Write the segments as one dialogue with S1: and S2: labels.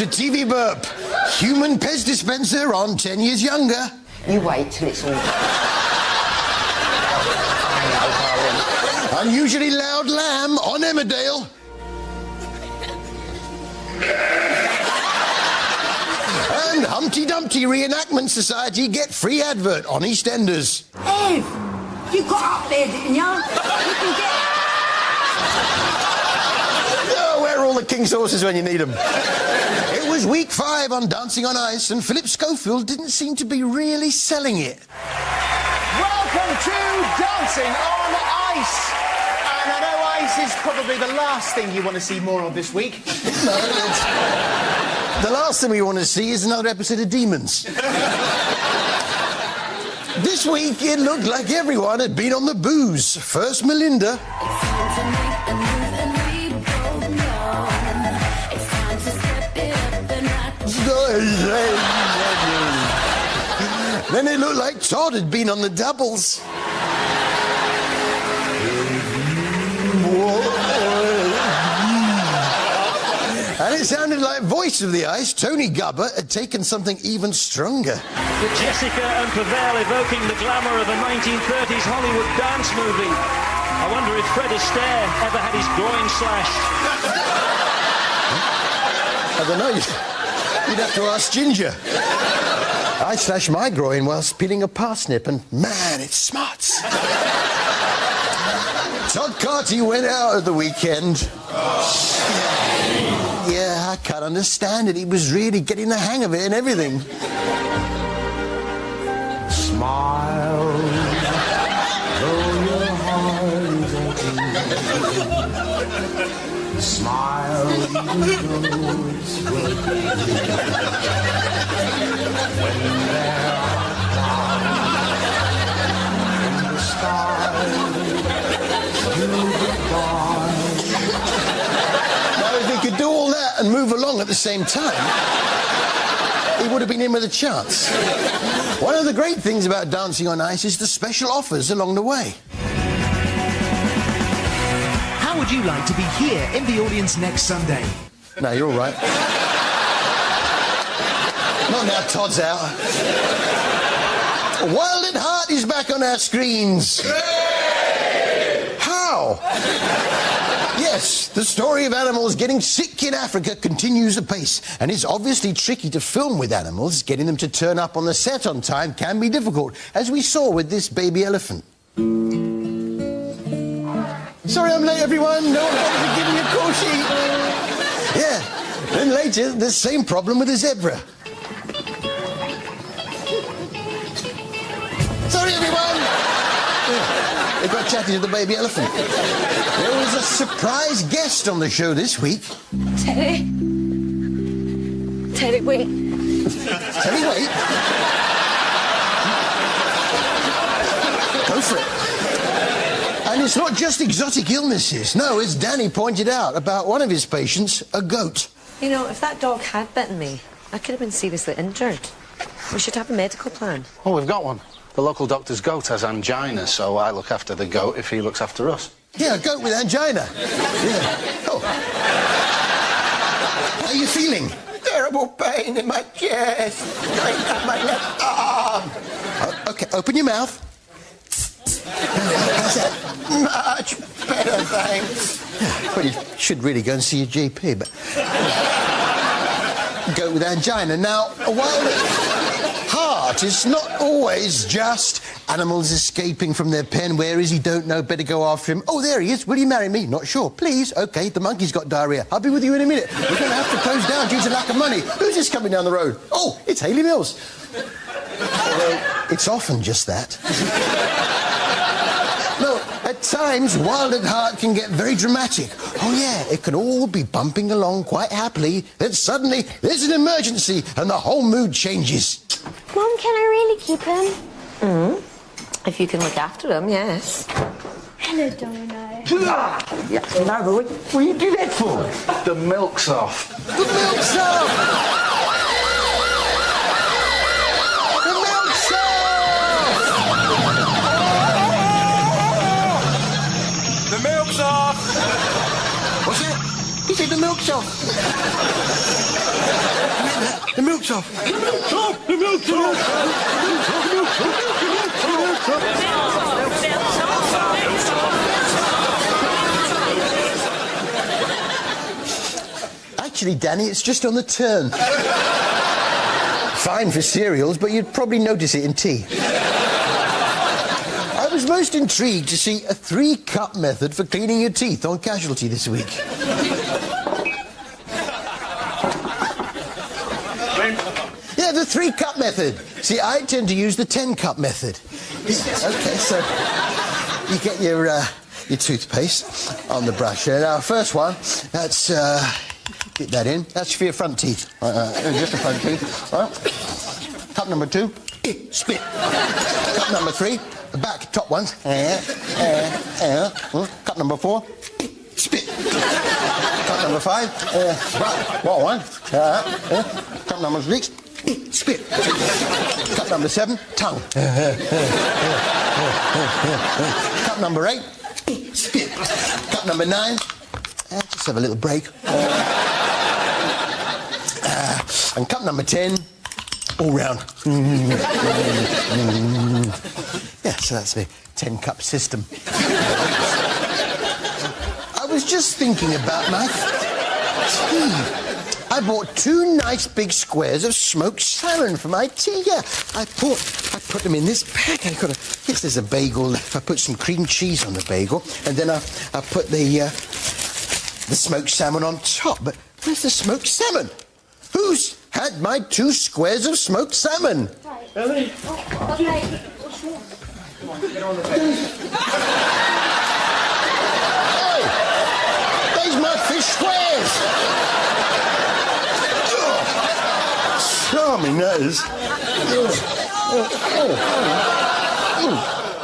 S1: to TV Burp. Human Pez dispenser on 10 years younger.
S2: You wait till it's all done.
S1: Unusually loud lamb on Emmerdale. And Humpty Dumpty Reenactment Society get free advert on EastEnders.
S3: Eve, you got up there, didn't you? You can get...
S1: Oh, where are all the king's horses when you need them? It was week 5 on Dancing on Ice, and Philip Schofield didn't seem to be really selling it.
S4: Welcome to Dancing on Ice. And I know ice is probably the last thing you want to see more of this week.
S1: No, the last thing we want to see is another episode of Demons. This week, it looked like everyone had been on the booze. First Melinda. Then it looked like Todd had been on the doubles. And it sounded like Voice of the Ice, Tony Gubbert, had taken something even stronger.
S5: With Jessica and Pavel evoking the glamour of a 1930s Hollywood dance movie. I wonder if Fred Astaire ever had his groin slashed.
S1: I don't know. You'd have to ask Ginger. I slashed my groin whilst peeling a parsnip, and man, it smarts. Todd Carty went out at the weekend. Yeah, I can't understand it. He was really getting the hang of it and everything.
S6: Smile, though your heart is empty. Smile, even though it's working. When there are clouds in the sky, you goodbye.
S1: Now, if he could do all that and move along at the same time, he would have been in with a chance. One of the great things about Dancing on Ice is the special offers along the way.
S7: How would you like to be here in the audience next Sunday?
S1: No, you're all right. Not now, Todd's out. Wild at Heart is back on our screens. How? Yes, the story of animals getting sick in Africa continues apace, and it's obviously tricky to film with animals. Getting them to turn up on the set on time can be difficult, as we saw with this baby elephant. Sorry I'm late, everyone. No one bothered to give me a call sheet. Yeah, then later, the same problem with a zebra. Sorry, everyone. They got chatting to the baby elephant. There was a surprise guest on the show this week.
S8: Terry? Terry, wait.
S1: Terry, wait. Go for it. And it's not just exotic illnesses. No, as Danny pointed out about one of his patients, a goat.
S2: You know, if that dog had bitten me, I could have been seriously injured. We should have a medical plan.
S9: Oh, we've got one. The local doctor's goat has angina, so I look after the goat if he looks after us.
S1: Yeah, a goat with angina. Yeah. Oh. How are you feeling?
S6: Terrible pain in my chest. Going down my left arm.
S1: Okay, open your mouth. How's that?
S6: Much better, thanks.
S1: Well, you should really go and see your GP, but... Goat with angina. Now, while the heart is not always just animals escaping from their pen, where is he, don't know, better go after him. Oh, there he is, will you marry me? Not sure. Please? OK, the monkey's got diarrhoea. I'll be with you in a minute. We're going to have to close down due to lack of money. Who's this coming down the road? Oh, it's Hayley Mills. Although, it's often just that. No, at times, Wild at Heart can get very dramatic. Oh, yeah, it can all be bumping along quite happily. Then suddenly, there's an emergency and the whole mood changes.
S8: Mom, can I really keep him?
S2: If you can look after him, yes.
S8: Hello, Domino.
S6: Yeah, no, but what do you do that for?
S9: The milk's off.
S1: The milk's off! The milk's off!
S6: The milk's off!
S1: What's that? He said the milk's off. The milk's off.
S10: The milk's off. The milk's off.
S1: Actually, Danny, it's just on the turn. Fine for cereals, but you'd probably notice it in tea. I was most intrigued to see a 3-cup method for cleaning your teeth on Casualty this week. Yeah, the 3-cup method. See, I tend to use the 10-cup method. Okay, so you get your toothpaste on the brush. Now, first one, that's... get that in. That's for your front teeth. Just the front teeth. Right. Cup number 2, spit. Cup number 3, the back top ones. Cup number 4, spit. Cup number 5, right one. Cup number 6, spit. Cup number 7, tongue. Cup number 8, spit. Cup number 9, just have a little break. And cup number 10, all round. Yeah, so that's the 10-cup system. I was just thinking about my tea. I bought 2 nice big squares of smoked salmon for my tea. Yeah, I put them in this pack. Yes, there's a bagel left. I put some cream cheese on the bagel, and then I put the smoked salmon on top. But where's the smoked salmon? Who's had my 2 squares of smoked salmon?
S8: Right.
S10: Ellie?
S8: Okay. What's wrong?
S10: Come on, get on the bed.
S1: Hey! There's my fish squares! Charming, that is.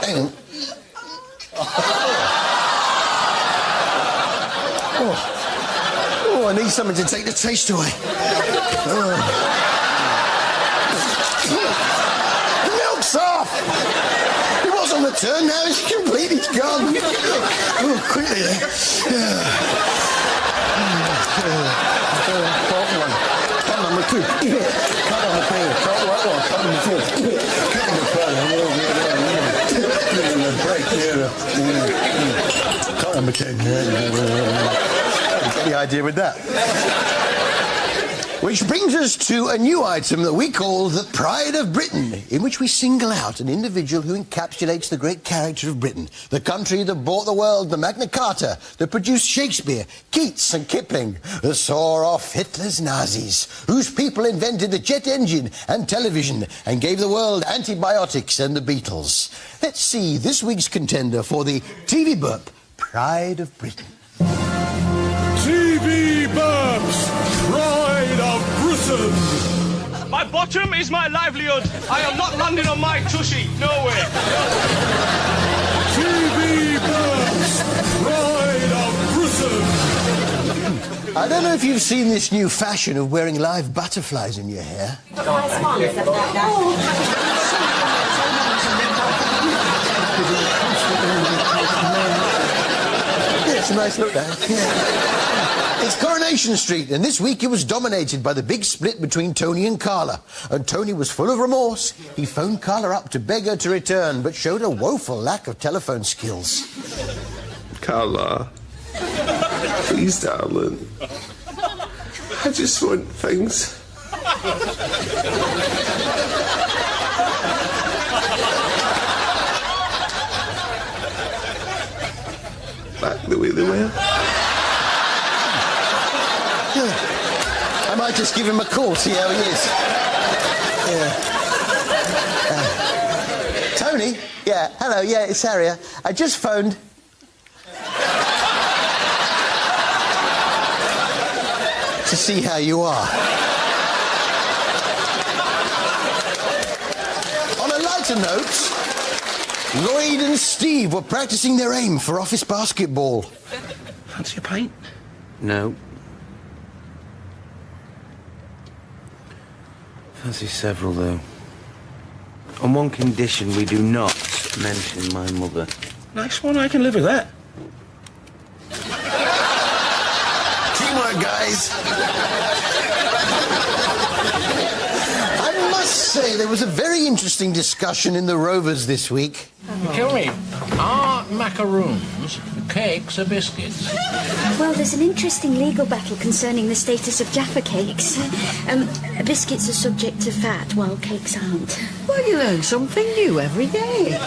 S1: Hang on. Oh, I need something to take the taste away. The milk's off! It was on the turn, now it's completely gone. Oh, quickly, Cup number 2. Cup number 3. Cup number 4. Cup number 5. Cup number 10. Get the idea with that. Which brings us to a new item that we call the Pride of Britain, in which we single out an individual who encapsulates the great character of Britain, the country that bought the world the Magna Carta, that produced Shakespeare, Keats and Kipling, that saw off Hitler's Nazis, whose people invented the jet engine and television and gave the world antibiotics and the Beatles. Let's see this week's contender for the TV Burp Pride of Britain.
S10: TV Burps, Pride of Britain.
S11: My bottom is my livelihood. I am not landing on my tushy. No way.
S10: TV Burps, Pride of Britain.
S1: I don't know if you've seen this new fashion of wearing live butterflies in your hair. It's a nice look, there. It's Coronation Street, and this week it was dominated by the big split between Tony and Carla. And Tony was full of remorse. He phoned Carla up to beg her to return, but showed a woeful lack of telephone skills.
S12: Carla, please, darling. I just want things. Back the way they were.
S1: I might just give him a call, see how he is. Tony? Yeah, hello, yeah, it's Harrier. I just phoned. To see how you are. On a lighter note, Lloyd and Steve were practicing their aim for office basketball.
S9: Fancy a pint? No. Fancy several, though. On one condition, we do not mention my mother.
S12: Nice one, I can live with that.
S1: Teamwork, guys. say, there was a very interesting discussion in the Rovers this week.
S13: Tell me, are macaroons cakes or biscuits?
S8: Well, there's an interesting legal battle concerning the status of Jaffa cakes. Biscuits are subject to fat, while cakes aren't.
S3: Well, you learn something new every day.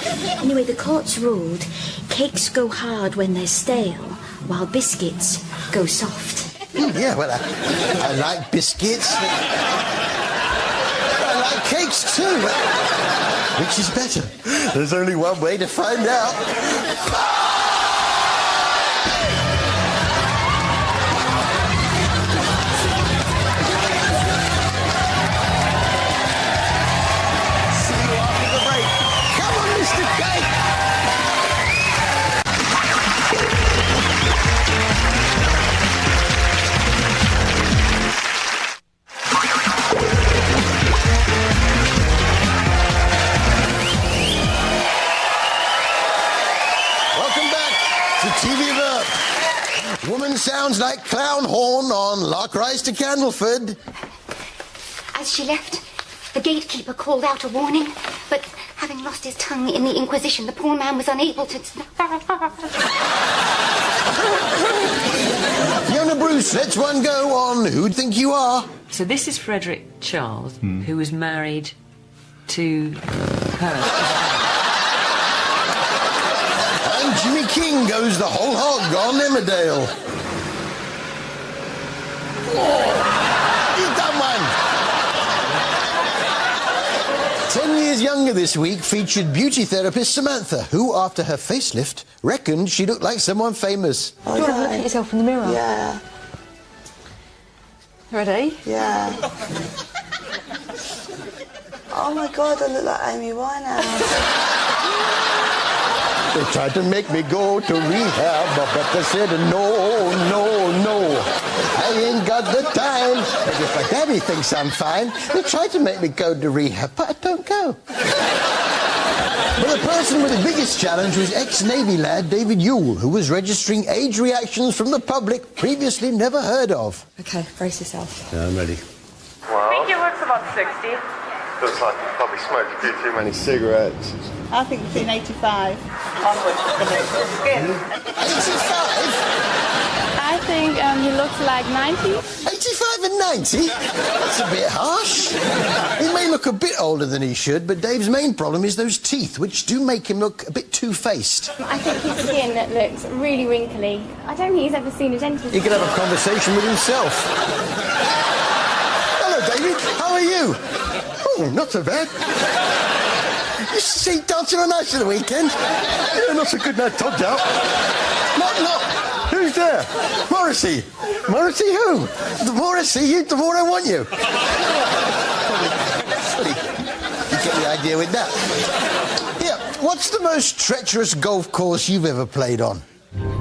S8: Anyway, the courts ruled cakes go hard when they're stale, while biscuits go soft.
S1: Yeah, well, I like biscuits. I like cakes too. Which is better? There's only one way to find out. See you after the break. Come on, Mr. Cake. TV Burp. Woman sounds like clown horn on Lark Rise to Candleford.
S14: As she left, the gatekeeper called out a warning, but having lost his tongue in the Inquisition, the poor man was unable to...
S1: Fiona Bruce, let's one go on Who'd Think You Are.
S2: So this is Frederick Charles, who was married to her.
S1: Jimmy King goes the whole hog on Emmerdale. He's done one. 10 years younger this week featured beauty therapist Samantha, who, after her facelift, reckoned she looked like someone famous.
S2: Do you want to look at yourself in the mirror?
S15: Yeah.
S2: Ready?
S15: Yeah. Oh my God, I look like Amy Winehouse.
S1: They tried to make me go to rehab, but they said no, no, no. I ain't got the time. But if my daddy thinks I'm fine, they tried to make me go to rehab, but I don't go. But the person with the biggest challenge was ex-Navy lad David Yule, who was registering age reactions from the public previously never heard of.
S2: OK, brace yourself.
S1: Yeah, I'm ready.
S16: I think he looks about 60.
S17: Looks like he probably smoked a few too many cigarettes.
S15: I think between 85.
S16: Onwards to the skin.
S1: 85?
S18: I think he looks like 90.
S1: 85 and 90? That's a bit harsh. He may look a bit older than he should, but Dave's main problem is those teeth, which do make him look a bit two-faced.
S18: I think his skin looks really wrinkly. I don't think he's ever seen a dentist.
S1: He could have a conversation with himself. Hello, David. How are you? Oh, not so bad. You see Dancing on Ice at the weekend? Yeah, not so good now, Todd out. Knock. Who's there? Morrissey. Morrissey who? The more I see you, the more I want you. You get the idea with that. Yeah, what's the most treacherous golf course you've ever played on?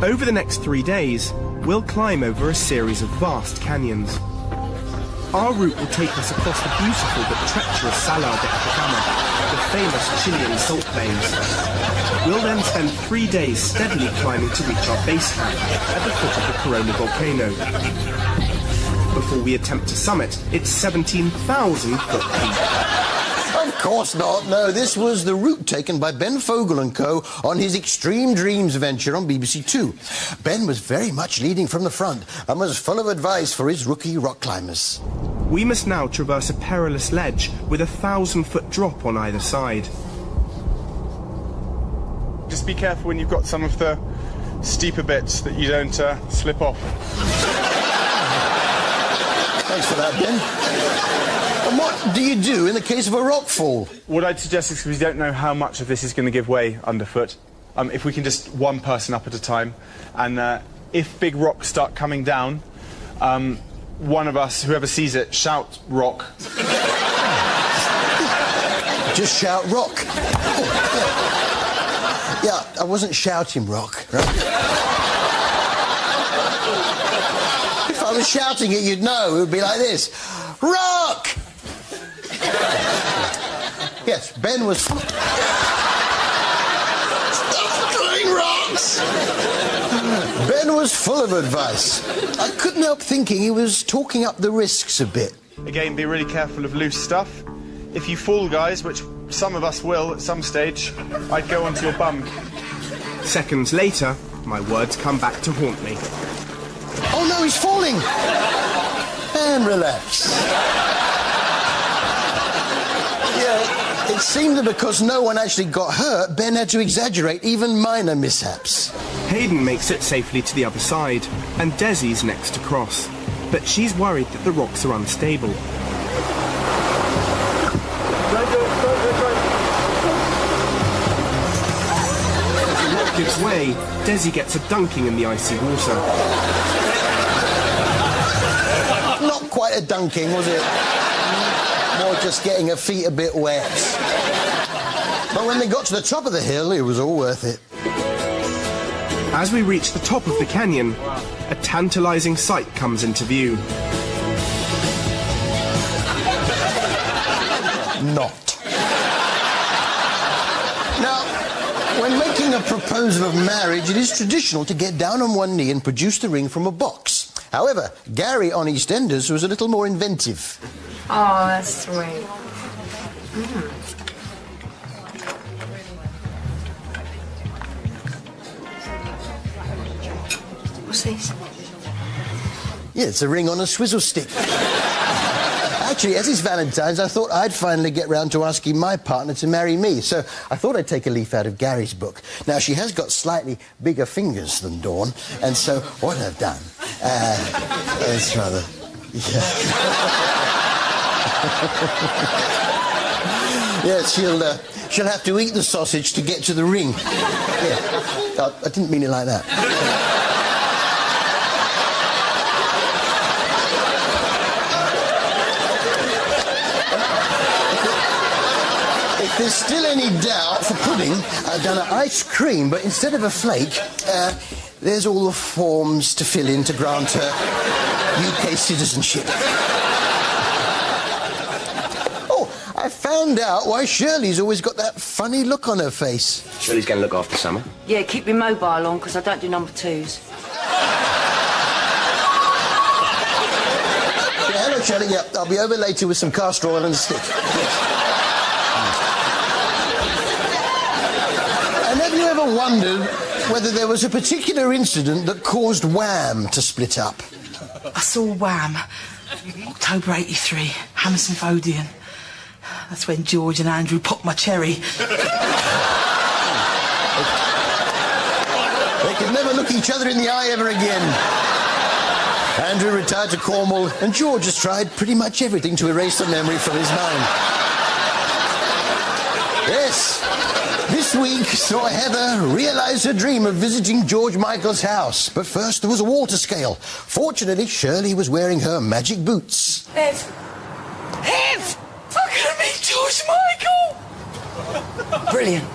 S19: Over the next 3 days, we'll climb over a series of vast canyons. Our route will take us across the beautiful but treacherous Salar de Atacama, the famous Chilean salt plains. We'll then spend 3 days steadily climbing to reach our base camp at the foot of the Corona volcano. Before we attempt to summit its 17,000-foot peak.
S1: Of course not. No, this was the route taken by Ben Fogle and co. on his Extreme Dreams venture on BBC Two. Ben was very much leading from the front and was full of advice for his rookie rock climbers.
S19: We must now traverse a perilous ledge with a 1,000-foot drop on either side.
S20: Just be careful when you've got some of the steeper bits that you don't slip off.
S1: Thanks for that, Ben. And what do you do in the case of a rock fall?
S20: What I'd suggest is, because we don't know how much of this is going to give way underfoot, if we can just one person up at a time, and if big rocks start coming down, one of us, whoever sees it, shout rock.
S1: Just shout rock. Yeah, I wasn't shouting rock, right? If I was shouting it, you'd know. It would be like this. Rock! Yes, Ben was... Stop throwing rocks! Ben was full of advice. I couldn't help thinking he was talking up the risks a bit.
S20: Again, be really careful of loose stuff. if you fall, guys, which some of us will at some stage, I'd go onto your bum.
S19: Seconds later, my words come back to haunt me.
S1: Oh no, he's falling! And relax. Yeah, it seemed that because no one actually got hurt, Ben had to exaggerate even minor mishaps.
S19: Hayden makes it safely to the other side, and Desi's next to cross. But she's worried that the rocks are unstable. As the rock gives way, Desi gets a dunking in the icy water.
S1: Not quite a dunking, was it? More just getting her feet a bit wet. But when they got to the top of the hill, it was all worth it.
S19: As we reach the top of the canyon, a tantalizing sight comes into view.
S1: Not. Now, when making a proposal of marriage, it is traditional to get down on one knee and produce the ring from a box. However, Gary on EastEnders was a little more inventive.
S2: Oh, that's sweet. What's this?
S1: Yeah, it's a ring on a swizzle stick. Actually, as it's Valentine's, I thought I'd finally get round to asking my partner to marry me, so I thought I'd take a leaf out of Gary's book. Now, she has got slightly bigger fingers than Dawn, and so what I've done, it's rather... Yeah. Yes, she'll have to eat the sausage to get to the ring. Yeah, I didn't mean it like that. If there's still any doubt for pudding, I've done an ice cream, but instead of a flake, there's all the forms to fill in to grant her UK citizenship. Oh, I found out why Shirley's always got that funny look on her face.
S9: Shirley's going to look after summer.
S3: Yeah, keep your mobile on, because I don't do number twos.
S1: Yeah, hello, Shirley. Yeah, I'll be over later with some castor oil and a stick. Yes. And have you ever wondered whether there was a particular incident that caused Wham to split up?
S3: I saw Wham, October '83, Hammersmith Odeon. That's when George and Andrew popped my cherry.
S1: They could never look each other in the eye ever again. Andrew retired to Cornwall, and George has tried pretty much everything to erase the memory from his mind. Yes, this week saw Heather realise her dream of visiting George Michael's house. But first there was a wall to scale. Fortunately, Shirley was wearing her magic boots.
S3: Ev! Ev! I'm going to meet George Michael! Brilliant.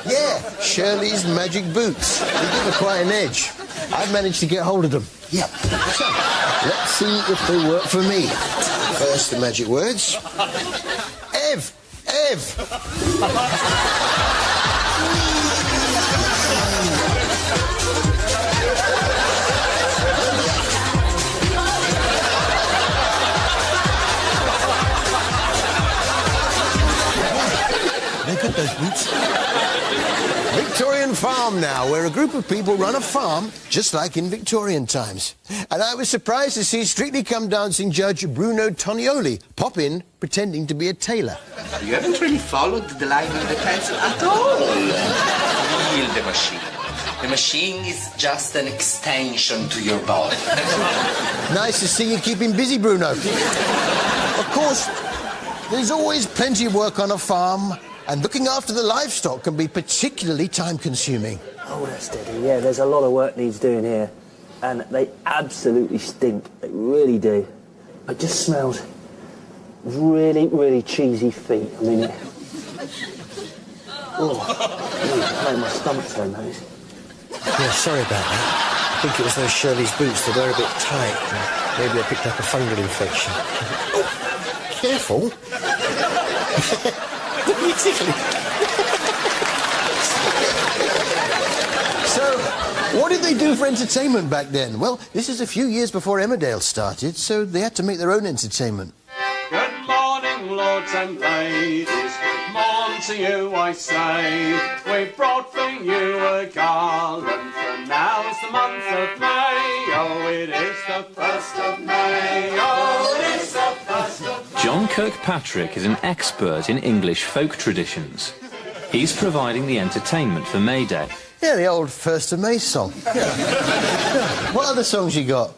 S1: Yeah, Shirley's magic boots. They give her quite an edge. I've managed to get hold of them. Yep. So, let's see if they work for me. First, the magic words. Ev! Ev! They're good, those boots. Victorian farm now, where a group of people run a farm just like in Victorian times. And I was surprised to see Strictly Come Dancing judge Bruno Tonioli pop in pretending to be a tailor.
S6: You haven't really followed the line of the pencil at all. Feel the machine. The machine is just an extension to your body.
S1: Nice to see you keeping busy, Bruno. Of course, there's always plenty of work on a farm, and looking after the livestock can be particularly time-consuming.
S21: Oh, that's steady. Yeah, there's a lot of work needs doing here, and they absolutely stink. They really do. I just smelled really, really cheesy feet. I mean, it made my stomach turn, those.
S1: Yeah, sorry about that. I think it was those Shirley's boots. They were a bit tight. Maybe I picked up a fungal infection. Oh, careful. What are you tickling? So, what did they do for entertainment back then? Well, this is a few years before Emmerdale started, so they had to make their own entertainment.
S10: Good morning, lords and ladies. Good morning to you, I say. We brought for you a garland, for now is the month of May. Oh, it is the 1st of May. Oh, it is the 1st of May.
S4: John Kirkpatrick is an expert in English folk traditions. He's providing the entertainment for May Day.
S1: Yeah, the old 1st of May song. Yeah. What other songs you got?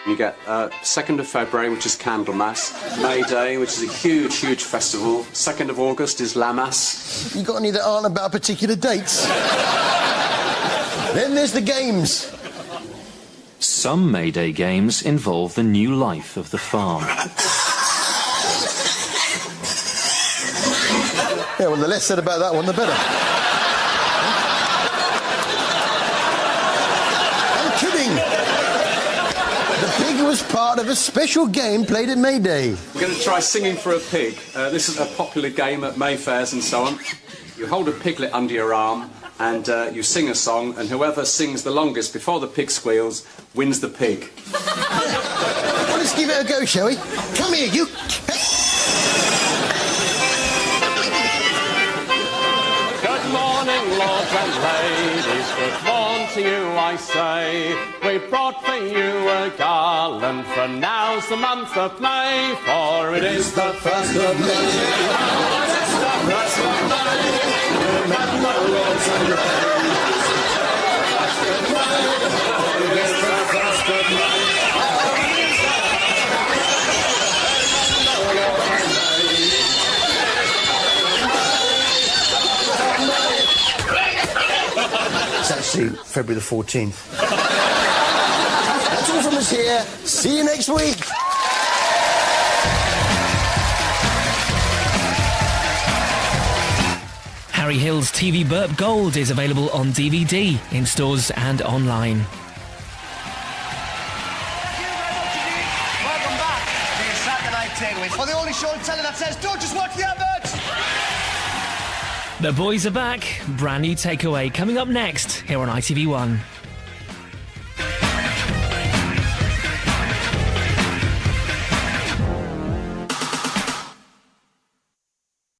S22: You get 2nd of February, which is Candlemas. May Day, which is a huge, huge festival. 2nd of August is Lammas.
S1: You got any that aren't about particular dates? Then there's the games.
S4: Some May Day games involve the new life of the farm.
S1: Yeah, well, the less said about that one, the better. I'm kidding. The pig was part of a special game played at May Day.
S22: We're going to try singing for a pig. This is a popular game at Mayfairs and so on. You hold a piglet under your arm and you sing a song, and whoever sings the longest before the pig squeals wins the pig.
S1: Well, let's give it a go, shall we? Come here, you...
S10: Good morning, lords and ladies. Good morning to you, I say. We brought for you a garland, for now's the month of May, for it is the 1st of May. Oh, it is the 1st of May. Remember, lords and ladies, it is the 1st of May.
S1: It's actually February the 14th. That's all from us here. See you next week.
S23: Harry Hill's TV Burp Gold is available on DVD, in stores and online.
S24: Welcome back to your Saturday Takeaways for the only show on telly that says don't just watch the adverts.
S23: The boys are back. Brand new takeaway coming up next here on ITV1.